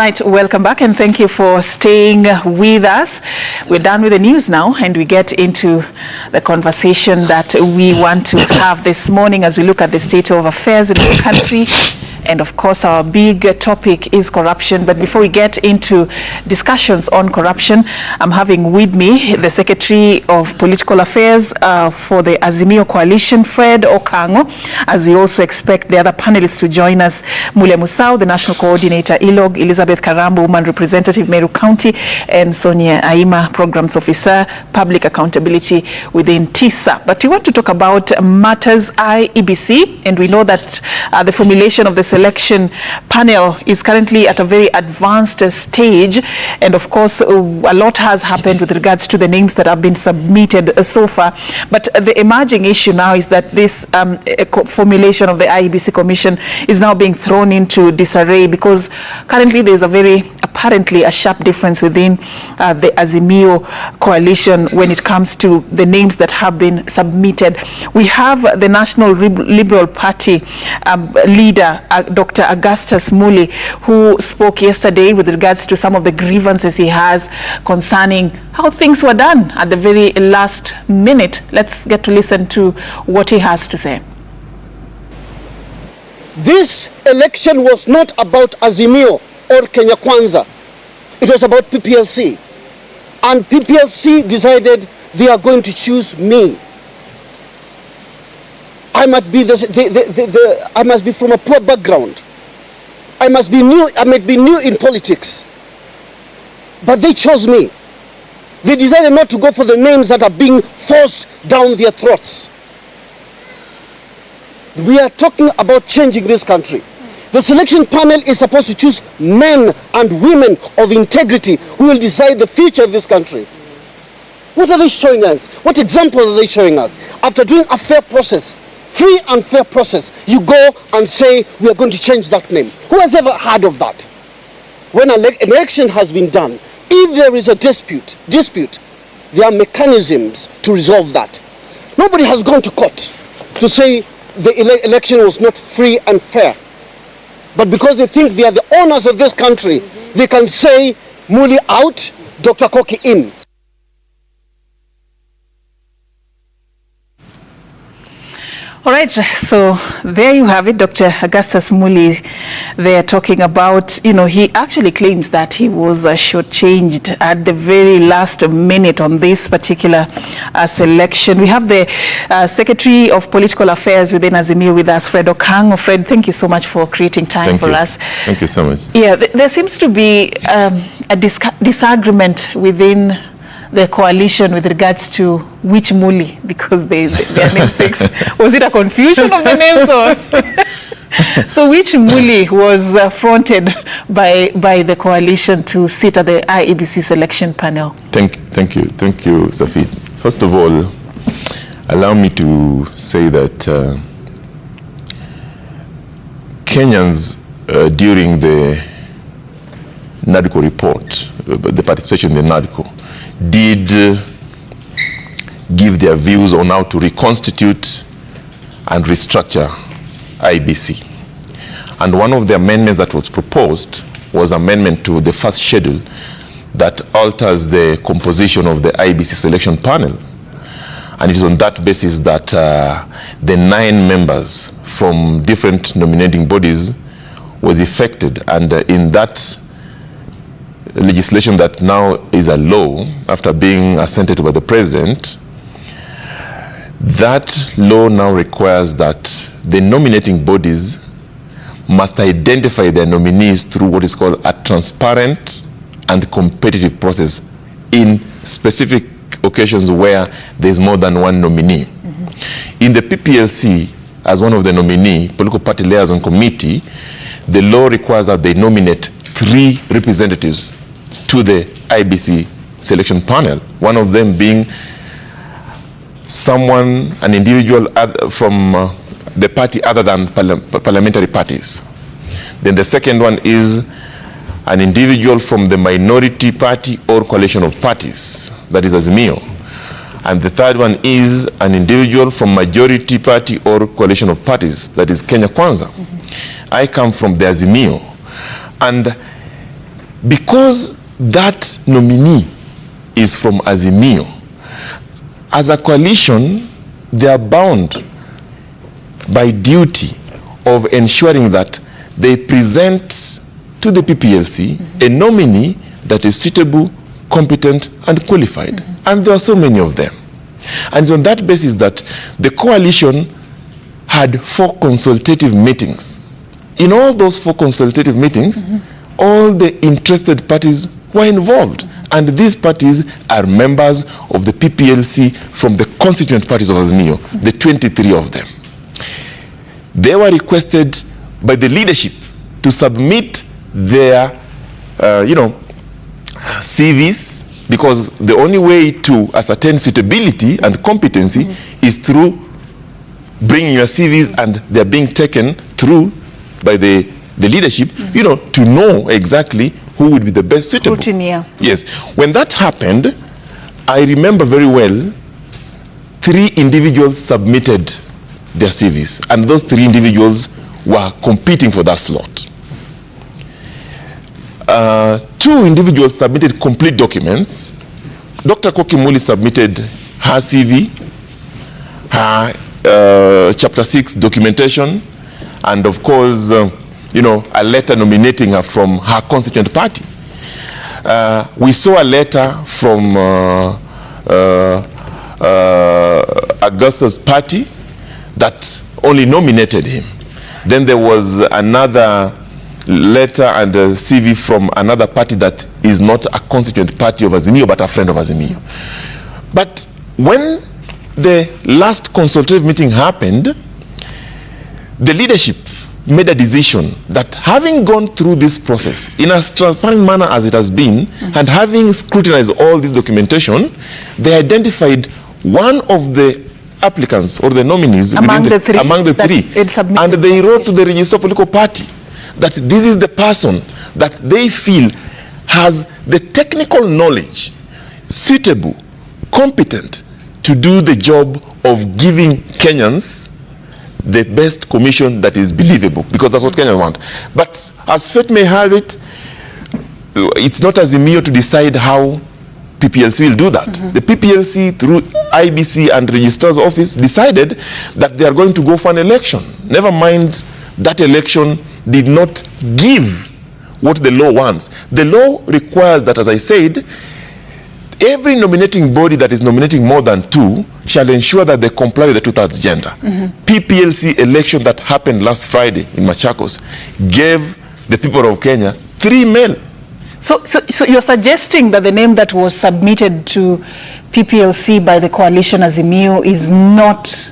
right, welcome back and thank you for staying with us. We're done with the news now and we get into the conversation that we want to have this morning as we look at the state of affairs in the country. And of course, our big topic is corruption. But before we get into discussions on corruption, I'm having with me the Secretary of Political Affairs for the Azimio Coalition, Fred Okango, as we also expect the other panelists to join us, Muli Musau, the National Coordinator, ILOG, Elizabeth Karambo, Woman Representative, Meru County, and Sonia Aima, Programs Officer, Public Accountability within TISA. But we want to talk about matters IEBC, and we know that the formulation of the selection panel is currently at a very advanced stage, and of course a lot has happened with regards to the names that have been submitted so far. But the emerging issue now is that this formulation of the IEBC Commission is now being thrown into disarray because currently there is apparently a sharp difference within the Azimio coalition when it comes to the names that have been submitted. We have the National Liberal Party leader, Dr. Augustus Muli, who spoke yesterday with regards to some of the grievances he has concerning how things were done at the very last minute. Let's get to listen to what he has to say. This election was not about Azimio or Kenya Kwanza. It was about PPLC. And PPLC decided they are going to choose me. I must be from a poor background. I might be new in politics. But they chose me. They decided not to go for the names that are being forced down their throats. We are talking about changing this country. The selection panel is supposed to choose men and women of integrity who will decide the future of this country. What are they showing us? What example are they showing us? After doing a fair process, free and fair process, you go and say, we are going to change that name. Who has ever heard of that? When an election has been done, if there is a dispute, there are mechanisms to resolve that. Nobody has gone to court to say the election was not free and fair. But because they think they are the owners of this country, they can say, Muli out, Dr. Koki in. All right, so there you have it, Dr. Augustus Muli. They're talking about, he actually claims that he was shortchanged at the very last minute on this particular selection. We have the Secretary of Political Affairs within Azimio with us, Fred Okango. Fred, thank you so much for creating time for us. Thank you so much. Yeah, there seems to be a disagreement within the coalition with regards to which Muli, because their namesakes. Was it a confusion of the names? Or? So which Muli was fronted by the coalition to sit at the IEBC selection panel? Thank you, Safi. First of all, allow me to say that Kenyans during the NADCO report, the participation in the NADCO, did give their views on how to reconstitute and restructure IEBC. And one of the amendments that was proposed was amendment to the first schedule that alters the composition of the IEBC selection panel. And it is on that basis that the 9 members from different nominating bodies was effected. And in that legislation that now is a law after being assented to by the president, that law now requires that the nominating bodies must identify their nominees through what is called a transparent and competitive process in specific occasions where there's more than one nominee. In the PPLC, as one of the nominee, Political Party Liaison Committee, the law requires that they nominate 3 representatives to the IEBC selection panel, one of them being an individual from the party other than parliamentary parties. Then the second one is an individual from the minority party or coalition of parties, that is Azimio. And the third one is an individual from majority party or coalition of parties, that is Kenya Kwanza. I come from the Azimio. And because that nominee is from Azimio, as a coalition, they are bound by duty of ensuring that they present to the PPLC a nominee that is suitable, competent, and qualified. And there are so many of them. And it's on that basis that the coalition had 4 consultative meetings. In all those 4 consultative meetings, all the interested parties were involved. And these parties are members of the PPLC from the constituent parties of Azimio, the 23 of them. They were requested by the leadership to submit their, CVs, because the only way to ascertain suitability and competency is through bringing your CVs, and they're being taken through by the leadership, to know exactly who would be the best suitable. Scrutineer. Yes. When that happened, I remember very well, 3 individuals submitted their CVs, and those 3 individuals were competing for that slot. 2 individuals submitted complete documents. Dr. Koki Muli submitted her CV, her Chapter 6 documentation, and of course, a letter nominating her from her constituent party. We saw a letter from Augustus party that only nominated him. Then there was another letter and a CV from another party that is not a constituent party of Azimio, but a friend of Azimio. But when the last consultative meeting happened, the leadership made a decision that, having gone through this process in as transparent manner as it has been, and having scrutinized all this documentation, they identified one of the applicants or the nominees among the three, and they wrote to the Register of Political Party that this is the person that they feel has the technical knowledge, suitable, competent to do the job of giving Kenyans the best commission that is believable, because that's what Kenyans want. But as fate may have it, it's not Azimio to decide how PPLC will do that. The PPLC, through IEBC and Registrar's Office, decided that they are going to go for an election. Never mind, that election did not give what the law wants. The law requires that, as I said, every nominating body that is nominating more than 2 shall ensure that they comply with the 2/3 gender. PPLC election that happened last Friday in Machakos gave the people of Kenya 3 male. So you're suggesting that the name that was submitted to PPLC by the coalition Azimio is not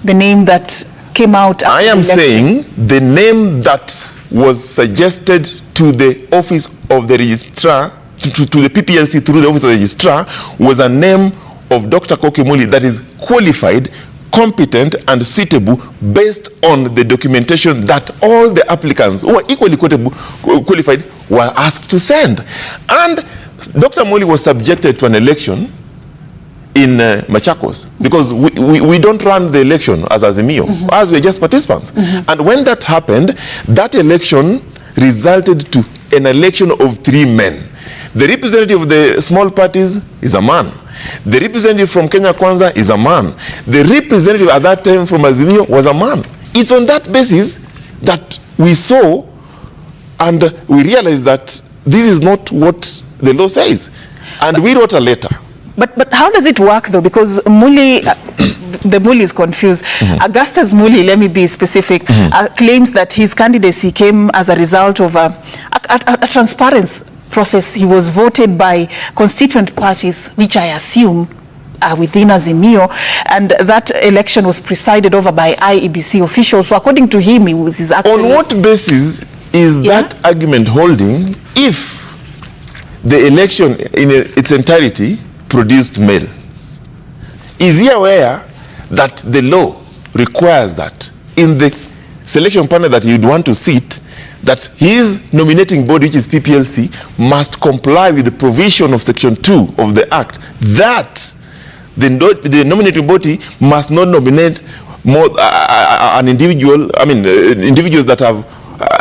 the name that came out? I am saying the name that was suggested to the office of the registrar, to the PPLC through the office of the registrar, was a name of Dr. Koki Muli that is qualified, competent, and suitable based on the documentation that all the applicants who are equally qualified were asked to send. And Dr. Muli was subjected to an election in Machakos, because we don't run the election as Azimio, as we're just participants. And when that happened, that election resulted to an election of 3 men. The representative of the small parties is a man. The representative from Kenya Kwanza is a man. The representative at that time from Azimio was a man. It's on that basis that we saw and we realized that this is not what the law says. And we wrote a letter. But how does it work though? Because Muli, the Muli is confused. Augustus Muli, let me be specific, claims that his candidacy came as a result of a transparency process. He was voted by constituent parties, which I assume are within Azimio, and that election was presided over by IEBC officials. So according to him, he was actually... On what basis is that argument holding if the election in its entirety produced male? Is he aware that the law requires that in the selection panel that you'd want to sit, that his nominating body, which is PPLC, must comply with the provision of Section 2 of the Act, that the nominating body must not nominate more an individual, individuals that have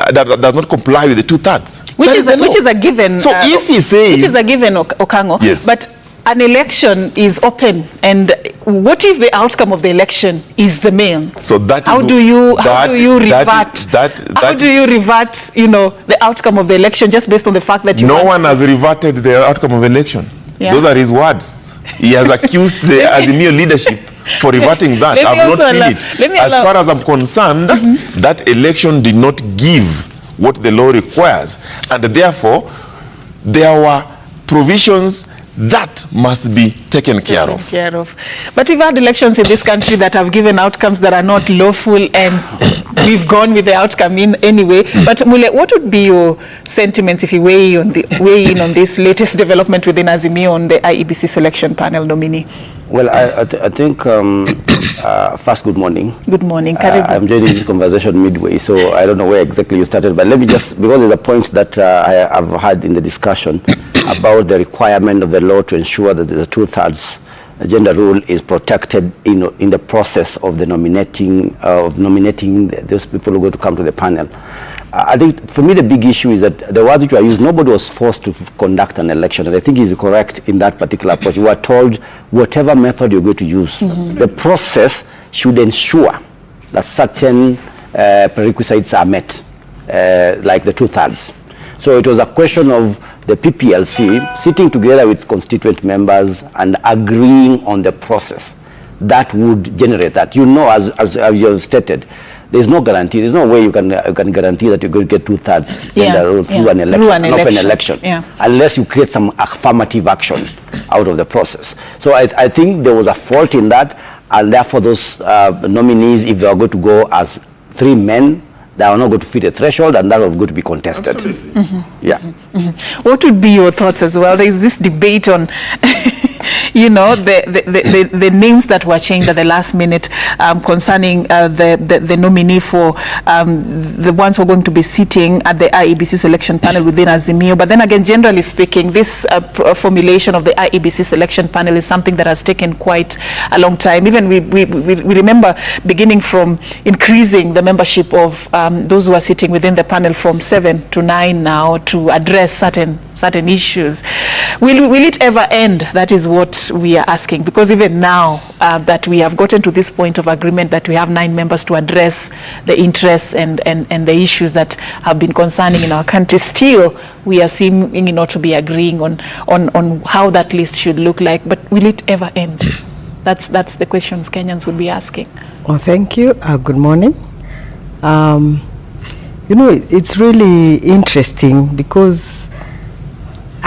that does not comply with the 2/3. Which is a given. So if he says, which is a given, Okango. Yes. But an election is open, and what if the outcome of the election is the male? So that how is, do you revert? How do you revert? You know, the outcome of the election just based on the fact that you. No one has reverted the outcome of the election. Yeah. Those are his words. He has accused the Azimio leadership for reverting that. I've not seen it. As far as I'm concerned, that election did not give what the law requires, and therefore there were provisions that must be taken care of. But we've had elections in this country that have given outcomes that are not lawful, and we've gone with the outcome in anyway. But Mule, what would be your sentiments if you weigh in on this latest development within Azimio on the IEBC selection panel nominee? Well, I think, first, good morning. Good morning. I'm joining this conversation midway, so I don't know where exactly you started, but let me just, because there's a point that I've had in the discussion about the requirement of the law to ensure that the 2/3 gender rule is protected in the process of the nominating those people who are going to come to the panel. I think for me the big issue is that the words which were used, nobody was forced to conduct an election, and I think he's correct in that particular approach. You were told whatever method you're going to use, the process should ensure that certain prerequisites are met, like the 2/3. So it was a question of the PPLC sitting together with constituent members and agreeing on the process that would generate that. You know, as you have stated, there's no guarantee. There's no way you can guarantee that you're going to get 2/3 through an election, unless you create some affirmative action out of the process. So I think there was a fault in that, and therefore those nominees, if they are going to go as 3 men, they are not going to fit a threshold, and that was going to be contested. What would be your thoughts as well? There is this debate on you know, the names that were changed at the last minute concerning the nominee for the ones who are going to be sitting at the IEBC selection panel within Azimio. But then again, generally speaking, this formulation of the IEBC selection panel is something that has taken quite a long time. Even we remember beginning from increasing the membership of those who are sitting within the panel from 7 to 9 now to address certain issues. Will it ever end? That is what we are asking, because even now that we have gotten to this point of agreement that we have 9 members to address the interests and the issues that have been concerning in our country, still we are seeming not to be agreeing on how that list should look like. But will it ever end? That's the questions Kenyans would be asking. Well, thank you. Good morning. You know, it's really interesting because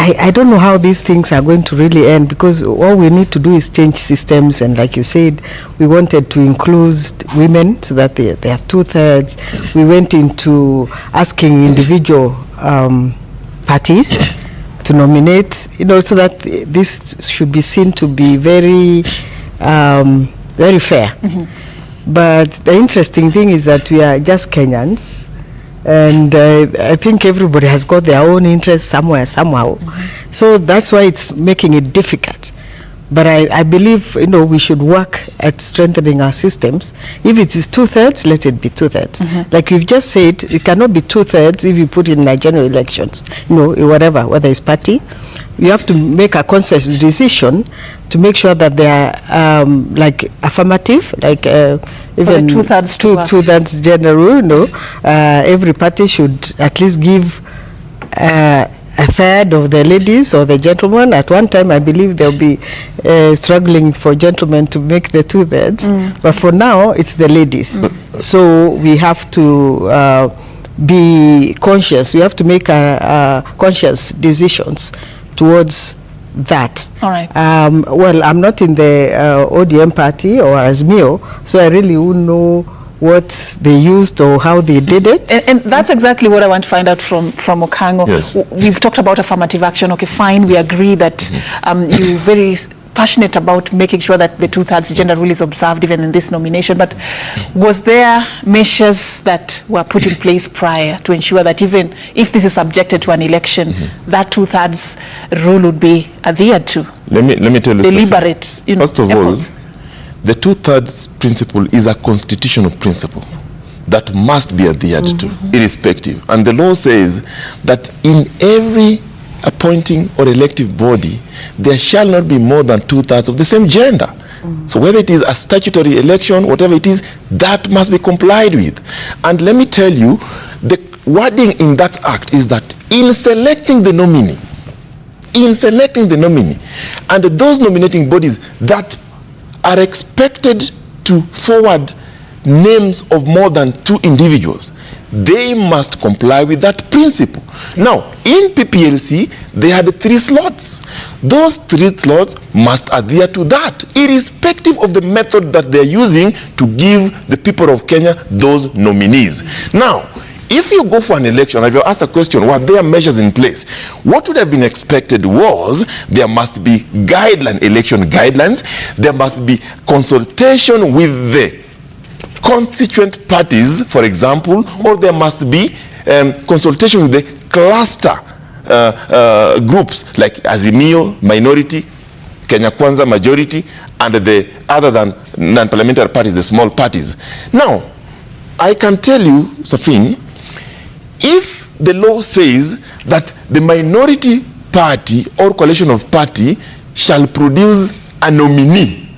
I don't know how these things are going to really end, because all we need to do is change systems, and like you said, we wanted to include women so that they have 2/3. We went into asking individual parties to nominate, you know, so that this should be seen to be very fair. But the interesting thing is that we are just Kenyans, and I think everybody has got their own interests somewhere, somehow. So that's why it's making it difficult. But I believe, you know, we should work at strengthening our systems. If it is 2/3, let it be 2/3. Like you've just said, it cannot be 2/3 if you put in general elections, you know, whatever, whether it's party. You have to make a conscious decision to make sure that they are like affirmative, like even 2/3 general, you know, every party should at least give a third of the ladies or the gentlemen. At one time, I believe they'll be struggling for gentlemen to make the 2/3, but for now, it's the ladies. So we have to be conscious. We have to make conscious decisions towards that. All right. Well, I'm not in the ODM party or Azimio, so I really wouldn't know what they used or how they did it. And that's exactly what I want to find out from Okango. Yes. We've talked about affirmative action. Okay, fine, we agree that you're very passionate about making sure that the 2/3 gender rule is observed even in this nomination, but was there measures that were put in place prior to ensure that even if this is subjected to an election, that 2/3 rule would be adhered to? Let me tell you deliberate, you know, first of efforts. all, the 2/3 principle is a constitutional principle that must be adhered to, irrespective. And the law says that in every appointing or elective body, there shall not be more than 2/3 of the same gender. So whether it is a statutory election, whatever it is, that must be complied with. And let me tell you, the wording in that act is that in selecting the nominee, and those nominating bodies that are expected to forward names of more than 2 individuals, they must comply with that principle. Now, in PPLC, they had 3 slots. Those 3 slots must adhere to that, irrespective of the method that they're using to give the people of Kenya those nominees. Now, if you go for an election, if you ask a question, were there measures in place? What would have been expected was there must be election guidelines, there must be consultation with the constituent parties, for example, or there must be consultation with the cluster groups like Azimio, minority, Kenya Kwanza, majority, and the other than non-parliamentary parties, the small parties. Now, I can tell you, Safin, if the law says that the minority party or coalition of party shall produce a nominee,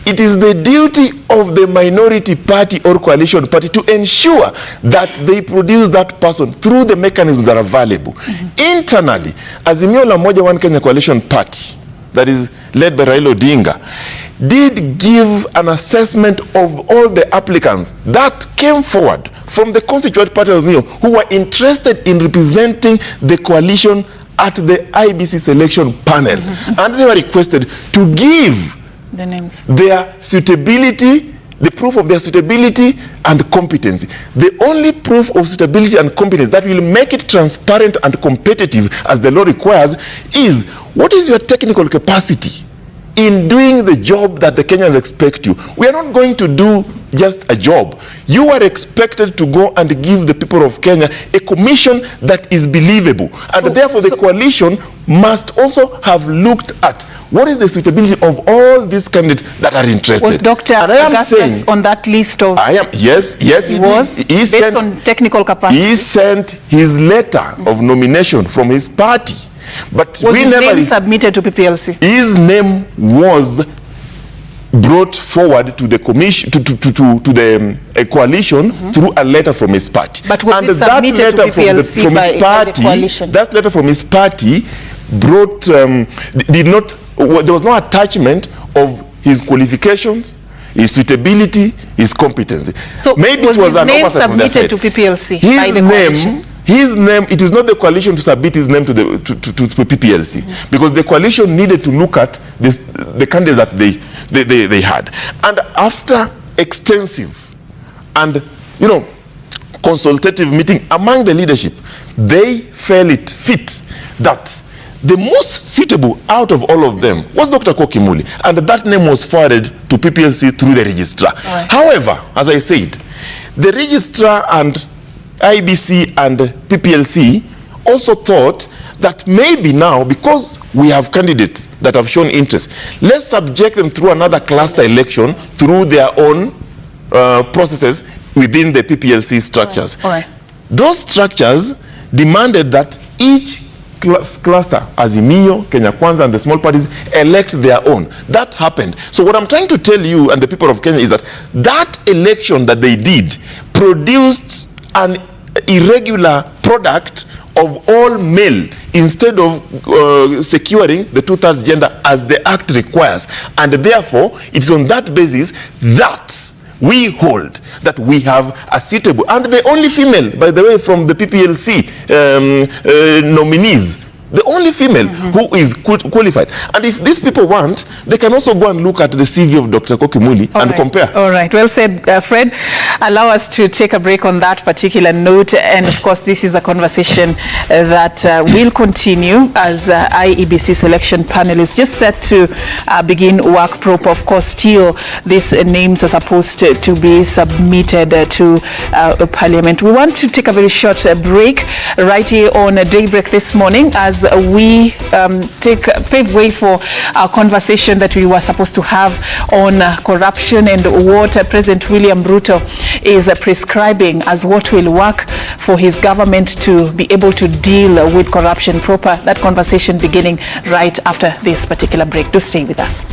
it is the duty of the minority party or coalition party to ensure that they produce that person through the mechanisms that are available. Internally, Azimio la Moja One Kenya Coalition Party, that is led by Raila Odinga, did give an assessment of all the applicants that came forward from the constituent party of Azimio who were interested in representing the coalition at the IEBC selection panel. And they were requested to give the names, their suitability, the proof of their suitability and competency. The only proof of suitability and competence that will make it transparent and competitive as the law requires is, what is your technical capacity in doing the job that the Kenyans expect you? We are not going to do just a job. You are expected to go and give the people of Kenya a commission that is believable. And therefore the coalition must also have looked at what is the suitability of all these candidates that are interested. Was Dr. Augustus on that list of... Yes, he was. Based on technical capacity? He sent his letter of nomination from his party. But was his name submitted to PPLC? His name was brought forward to the commission, to the coalition through a letter from his party. But was it submitted to PPLC by the coalition? That letter from his party brought, there was no attachment of his qualifications, his suitability, his competency. So maybe it was an oversight from their side. To PPLC by the coalition? His name, it is not the coalition to submit his name to the to PPLC, because the coalition needed to look at the candidates that they had. And after extensive and consultative meeting among the leadership, they felt it fit that the most suitable out of all of them was Dr. Muli, and that name was forwarded to PPLC through the registrar. Right. However, as I said, the registrar and IEBC and PPLC also thought that maybe now, because we have candidates that have shown interest, let's subject them through another cluster election through their own processes within the PPLC structures. All right. Those structures demanded that each cluster, Azimio, Kenya Kwanza, and the small parties elect their own. That happened. So what I'm trying to tell you and the people of Kenya is that that election that they did produced an irregular product of all male instead of securing the 2/3 gender as the act requires. And therefore, it's on that basis that we hold that we have a suitable, and the only female, by the way, from the PPLC nominees, the only female who is qualified. And if these people want, they can also go and look at the CV of Dr. Muli and compare. All right. Well said, Fred. Allow us to take a break on that particular note. And of course, this is a conversation that will continue as IEBC selection panel is just set to begin work proper. Of course, still these names are supposed to be submitted to Parliament. We want to take a very short break right here on Daybreak this morning as as we pave way for our conversation that we were supposed to have on corruption and what President William Ruto is prescribing as what will work for his government to be able to deal with corruption proper. That conversation beginning right after this particular break. Do stay with us.